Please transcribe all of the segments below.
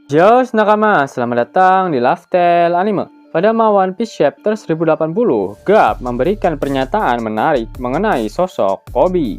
Zeus nakama, selamat datang di Lifestyle Anime. Pada One Piece Chapter 1080, Garp memberikan pernyataan menarik mengenai sosok Koby.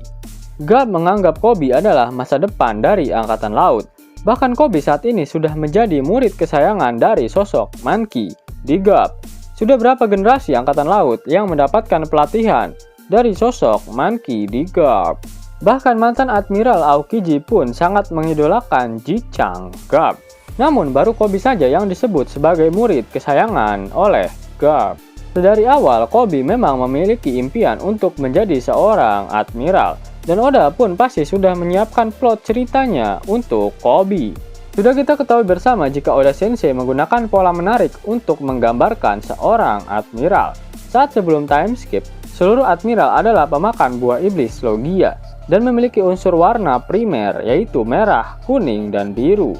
Garp menganggap Koby adalah masa depan dari Angkatan Laut. Bahkan Koby saat ini sudah menjadi murid kesayangan dari sosok Monkey di Garp. Sudah berapa generasi Angkatan Laut yang mendapatkan pelatihan dari sosok Monkey di Garp. Bahkan mantan Admiral Aokiji pun sangat mengidolakan Ji-Chang Garp. Namun baru Koby saja yang disebut sebagai murid kesayangan oleh Garp. Dari awal Koby memang memiliki impian untuk menjadi seorang admiral, dan Oda pun pasti sudah menyiapkan plot ceritanya untuk Koby. Sudah kita ketahui bersama jika Oda Sensei menggunakan pola menarik untuk menggambarkan seorang admiral. Saat sebelum time skip, seluruh admiral adalah pemakan buah iblis Logia dan memiliki unsur warna primer yaitu merah, kuning, dan biru.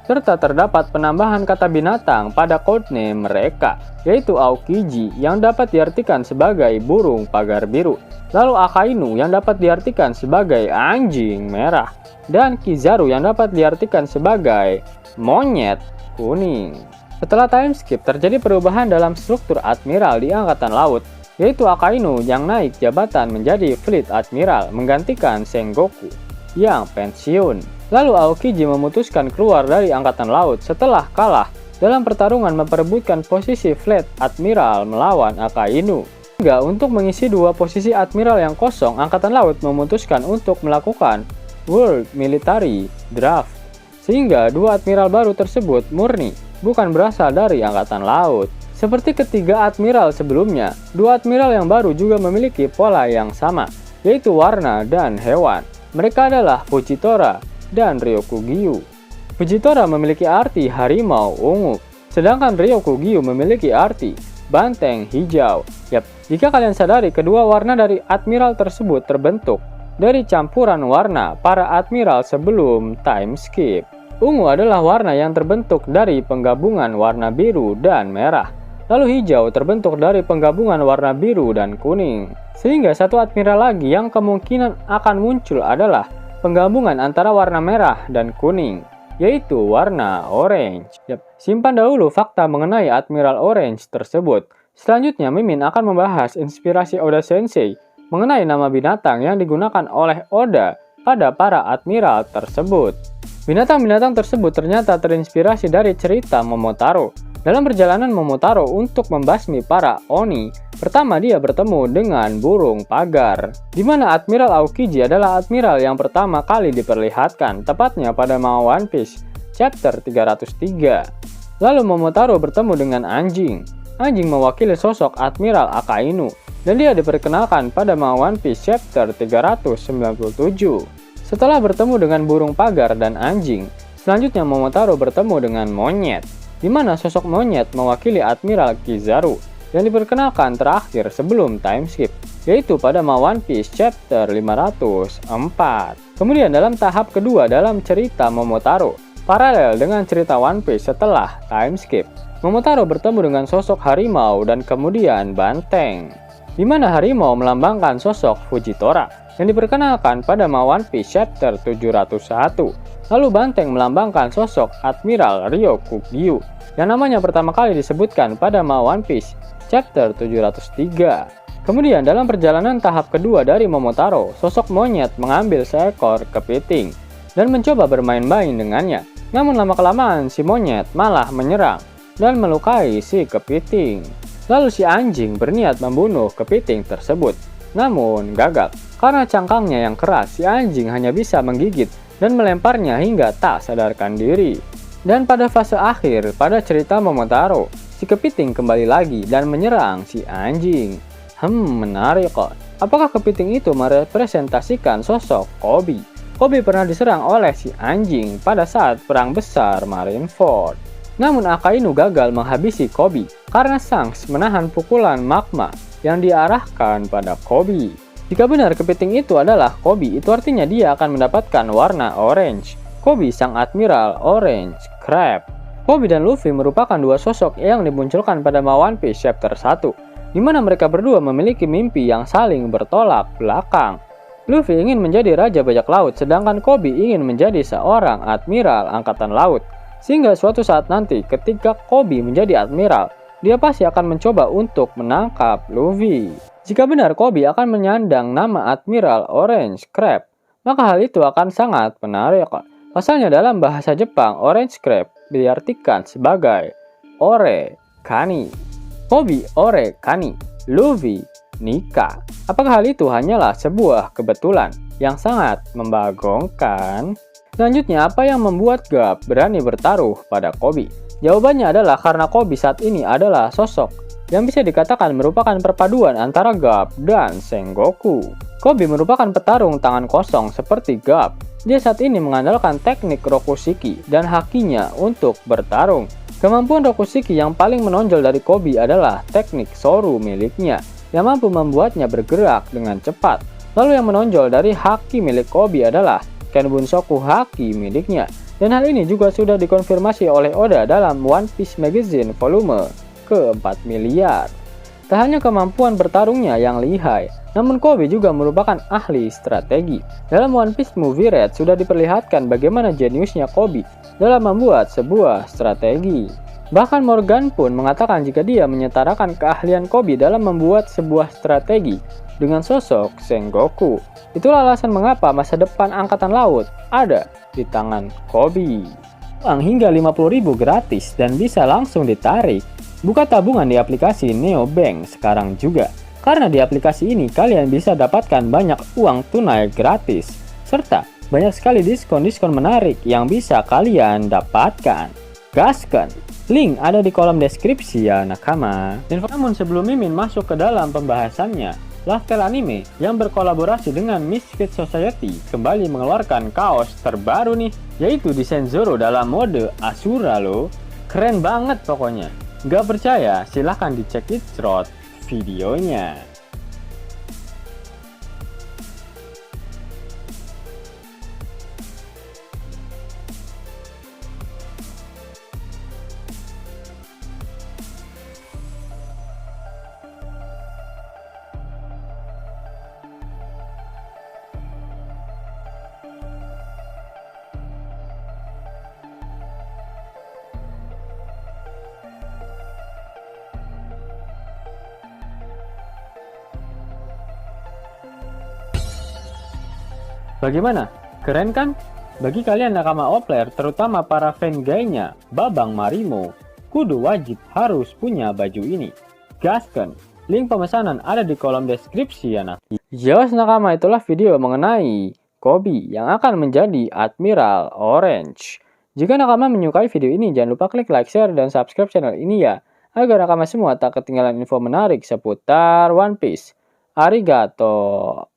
Serta terdapat penambahan kata binatang pada codename mereka, yaitu Aokiji yang dapat diartikan sebagai burung pagar biru, lalu Akainu yang dapat diartikan sebagai anjing merah, dan Kizaru yang dapat diartikan sebagai monyet kuning. Setelah time skip, terjadi perubahan dalam struktur admiral di Angkatan Laut, yaitu Akainu yang naik jabatan menjadi Fleet Admiral menggantikan Sengoku yang pensiun. Lalu Aokiji memutuskan keluar dari Angkatan Laut setelah kalah dalam pertarungan memperebutkan posisi Fleet Admiral melawan Akainu. Hingga untuk mengisi dua posisi Admiral yang kosong, Angkatan Laut memutuskan untuk melakukan World Military Draft. Sehingga dua Admiral baru tersebut murni, bukan berasal dari Angkatan Laut. Seperti ketiga Admiral sebelumnya, dua Admiral yang baru juga memiliki pola yang sama, yaitu warna dan hewan. Mereka adalah Fujitora dan Ryokugyu. Fujitora memiliki arti harimau ungu, sedangkan Ryokugyu memiliki arti banteng hijau. Jika kalian sadari, kedua warna dari admiral tersebut terbentuk dari campuran warna para admiral sebelum time skip. Ungu adalah warna yang terbentuk dari penggabungan warna biru dan merah, lalu hijau terbentuk dari penggabungan warna biru dan kuning. Sehingga satu admiral lagi yang kemungkinan akan muncul adalah penggabungan antara warna merah dan kuning, yaitu warna orange. Simpan dahulu fakta mengenai Admiral Orange tersebut. Selanjutnya Mimin akan membahas inspirasi Oda Sensei mengenai nama binatang yang digunakan oleh Oda pada para admiral tersebut. Binatang-binatang tersebut ternyata terinspirasi dari cerita Momotaro. Dalam perjalanan Momotaro untuk membasmi para Oni, pertama dia bertemu dengan burung pagar, di mana Admiral Aokiji adalah admiral yang pertama kali diperlihatkan, tepatnya pada One Piece Chapter 303. Lalu Momotaro bertemu dengan anjing. Anjing mewakili sosok Admiral Akainu, dan dia diperkenalkan pada One Piece Chapter 397. Setelah bertemu dengan burung pagar dan anjing, selanjutnya Momotaro bertemu dengan monyet, di mana sosok monyet mewakili Admiral Kizaru yang diperkenalkan terakhir sebelum time skip, yaitu pada One Piece Chapter 504. Kemudian dalam tahap kedua dalam cerita Momotaro, paralel dengan cerita One Piece setelah time skip, Momotaro bertemu dengan sosok harimau dan kemudian banteng, di mana harimau melambangkan sosok Fujitora yang diperkenalkan pada One Piece Chapter 701. Lalu banteng melambangkan sosok Admiral Ryokugyu yang namanya pertama kali disebutkan pada One Piece Chapter 703. Kemudian dalam perjalanan tahap kedua dari Momotaro, sosok monyet mengambil seekor kepiting dan mencoba bermain-main dengannya. Namun lama-kelamaan si monyet malah menyerang dan melukai si kepiting. Lalu si anjing berniat membunuh kepiting tersebut, namun gagal. Karena cangkangnya yang keras, si anjing hanya bisa menggigit dan melemparnya hingga tak sadarkan diri. Dan pada fase akhir pada cerita Momotaro, si kepiting kembali lagi dan menyerang si anjing. Menarik kok. Apakah kepiting itu merepresentasikan sosok Koby? Koby pernah diserang oleh si anjing pada saat perang besar Marineford. Namun Akainu gagal menghabisi Koby karena Shanks menahan pukulan magma yang diarahkan pada Koby. Jika benar kepiting itu adalah Koby, itu artinya dia akan mendapatkan warna orange. Koby sang admiral Orange Crab. Koby dan Luffy merupakan dua sosok yang dimunculkan pada One Piece Chapter 1, di mana mereka berdua memiliki mimpi yang saling bertolak belakang. Luffy ingin menjadi Raja Bajak Laut, sedangkan Koby ingin menjadi seorang Admiral Angkatan Laut. Sehingga suatu saat nanti ketika Kobe menjadi admiral, dia pasti akan mencoba untuk menangkap Luffy. Jika benar Kobe akan menyandang nama Admiral Orange Crab, maka hal itu akan sangat menarik. Pasalnya dalam bahasa Jepang, Orange Crab diartikan sebagai Ore Kani. Kobe Ore Kani, Luffy Nika. Apakah hal itu hanyalah sebuah kebetulan yang sangat membagongkan? Selanjutnya, apa yang membuat Garp berani bertaruh pada Kobe? Jawabannya adalah karena Kobe saat ini adalah sosok yang bisa dikatakan merupakan perpaduan antara Garp dan Sengoku. Kobe merupakan petarung tangan kosong seperti Garp. Dia saat ini mengandalkan teknik Rokushiki dan hakinya untuk bertarung. Kemampuan Rokushiki yang paling menonjol dari Kobe adalah teknik Soru miliknya, yang mampu membuatnya bergerak dengan cepat. Lalu yang menonjol dari haki milik Kobe adalah Kenbunsoku haki miliknya. Dan hal ini juga sudah dikonfirmasi oleh Oda dalam One Piece Magazine volume ke-4 miliar. Tak hanya kemampuan bertarungnya yang lihai, namun Kobe juga merupakan ahli strategi. Dalam One Piece Movie Red sudah diperlihatkan bagaimana jeniusnya Kobe dalam membuat sebuah strategi. Bahkan Morgan pun mengatakan jika dia menyetarakan keahlian Kobe dalam membuat sebuah strategi dengan sosok Sengoku. Itulah alasan mengapa masa depan Angkatan Laut ada di tangan Kobe. Uang hingga 50.000 gratis dan bisa langsung ditarik. Buka tabungan di aplikasi Neobank sekarang juga. Karena di aplikasi ini kalian bisa dapatkan banyak uang tunai gratis. Serta banyak sekali diskon-diskon menarik yang bisa kalian dapatkan. Gaskan! Link ada di kolom deskripsi ya nakama. Dan namun sebelum Mimin masuk ke dalam pembahasannya, Laftel Anime yang berkolaborasi dengan Misfit Society kembali mengeluarkan kaos terbaru nih, yaitu desain Zoro dalam mode Asura loh. Keren banget pokoknya. Gak percaya? Silahkan dicek di thread videonya. Bagaimana? Keren kan? Bagi kalian nakama Opler, terutama para fan gaynya, Babang Marimo, kudu wajib harus punya baju ini. Gaskan! Link pemesanan ada di kolom deskripsi ya nak. Yos nakama, itulah video mengenai Kobe yang akan menjadi Admiral Orange. Jika nakama menyukai video ini, jangan lupa klik like, share, dan subscribe channel ini ya, agar nakama semua tak ketinggalan info menarik seputar One Piece. Arigato!